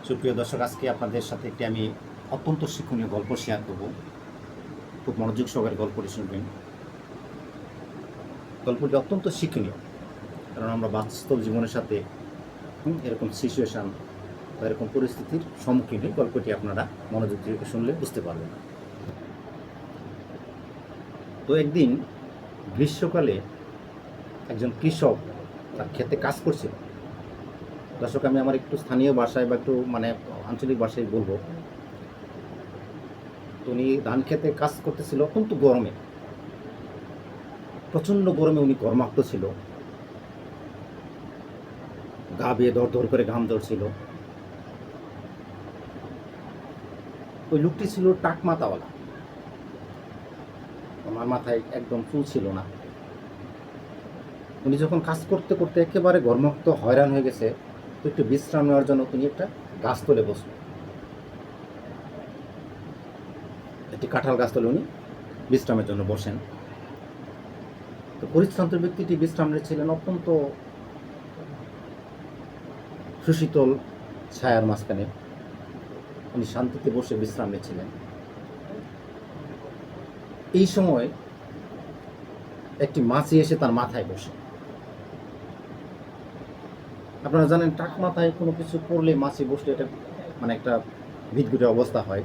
সুপ্রিয় দর্শক, আজকে আপনাদের সাথে একটি আমি অত্যন্ত শিক্ষণীয় গল্প শেয়ার করব। খুব মনোযোগ সহকারে গল্পটি শুনবেন। গল্পটি অত্যন্ত শিক্ষণীয়, কারণ আমরা বাস্তব জীবনের সাথে এরকম সিচুয়েশান বা এরকম পরিস্থিতির সম্মুখীন হয়ে গল্পটি আপনারা মনোযোগ দিয়ে শুনলে বুঝতে পারবেন। তো একদিন গ্রীষ্মকালে একজন কৃষক তার ক্ষেতে কাজ করছিল। দর্শক, আমি আমার একটু স্থানীয় ভাষায় বা একটু আঞ্চলিক ভাষায় বলবো। তো উনি ধান খেতে কাজ করতেছিল অত্যন্ত গরমে, প্রচণ্ড গরমে উনি ঘর্মাক্ত ছিল, গা বেয়ে দর দর করে ঘাম ঝরছিল। ওই লোকটি ছিল টাক মাথাওয়ালা, ওনার মাথায় একদম চুল ছিল না। উনি যখন কাজ করতে করতে একেবারে ঘর্মাক্ত হয়রান হয়ে গেছে, তো একটু বিশ্রাম নেওয়ার জন্য তিনি একটা গাছতলে বসল। একটি কাঁঠাল গাছতলে উনি বিশ্রামের জন্য বসেন। তো পরিশ্রান্ত ব্যক্তিটি বিশ্রাম নিচ্ছিলেন অত্যন্ত সুশীতল ছায়ার মাঝখানে। উনি শান্তিতে বসে বিশ্রাম নিচ্ছিলেন। এই সময় একটি মাছি এসে তার মাথায় বসে। আপনারা জানেন, টাক মাথায় কোনো কিছু পড়লে মাছি বসলে এটা একটা ভিতঘুটে অবস্থা হয়।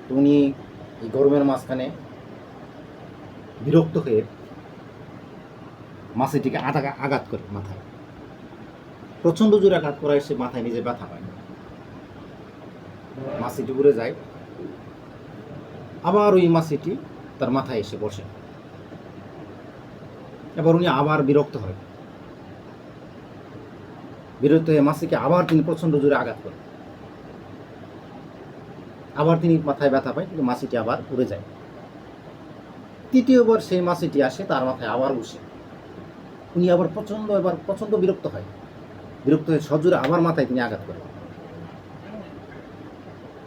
তো উনি এই গরমের মাঝখানে বিরক্ত হয়ে মাছিটিকে আঘাত করে মাথায়। প্রচণ্ড জোরে আঘাত করায় সে মাথায় নিজে ব্যথা পায়। মাছিটি উড়ে যায়, আবার ওই মাছিটি তার মাথায় এসে বসে। এবার উনি আবার বিরক্ত হয়ে মাছিকে আবার তিনি প্রচণ্ড জোরে আঘাত করেন। আবার তিনি মাথায় ব্যথা পায়, কিন্তু মাছিটি আবার উড়ে যায়। তৃতীয়বার সেই মাছিটি আসে, তার মাথায় আবার বসে। উনি আবার প্রচণ্ড বিরক্ত হয়ে সজোরে আবার মাথায় তিনি আঘাত করেন।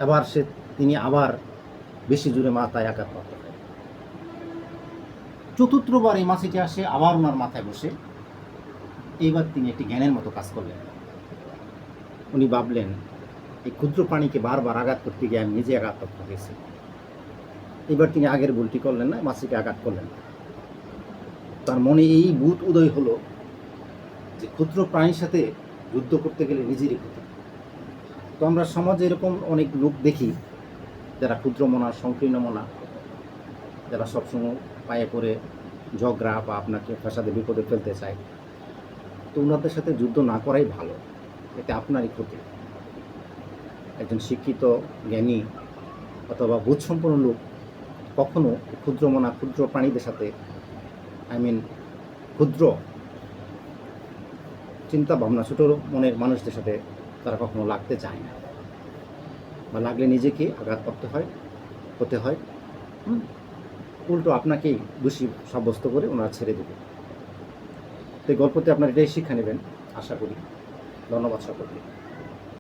এবার তিনি আবার বেশি জোরে মাথায় আঘাতপ্রাপ্ত হয়। চতুর্থবার এই মাছিটি আসে, আবার ওনার মাথায় বসে। এইবার তিনি একটি জ্ঞানের মতো কাজ করলেন। উনি ভাবলেন, এই ক্ষুদ্র প্রাণীকে বারবার আঘাত করতে গিয়ে আমি নিজে আঘাতপ্রাপ্ত হয়েছি। এবার তিনি আগের ভুলটি করলেন না, মাছিকে আঘাত করলেন। তার মনে এই বুধ উদয় হলো যে ক্ষুদ্র প্রাণীর সাথে যুদ্ধ করতে গেলে নিজেরই ক্ষতি। তো আমরা সমাজে এরকম অনেক লোক দেখি, যারা ক্ষুদ্র মনা, সংকীর্ণ মনা, যারা সবসময় পায়ে পড়ে ঝগড়া বা আপনাকে ফাঁসাদে বিপদে ফেলতে চায়। তো ওনাদের সাথে যুদ্ধ না করাই ভালো, এতে আপনারই ক্ষতি। একজন শিক্ষিত, জ্ঞানী অথবা বোধসম্পন্ন লোক কখনো ক্ষুদ্র মনা, ক্ষুদ্র প্রাণীদের সাথে, ক্ষুদ্র চিন্তা ভাবনা, ছোট মনের মানুষদের সাথে তারা কখনো লাগতে চায় না, বা লাগলে নিজেকে আঘাতপ্রাপ্ত হতে হয়। উল্টো আপনাকেই দোষী সাব্যস্ত করে ওনারা ছেড়ে দেবে। তো এই গল্পতে আপনারা এটাই শিক্ষা নেবেন আশা করি। ধন্যবাদ সকলকে।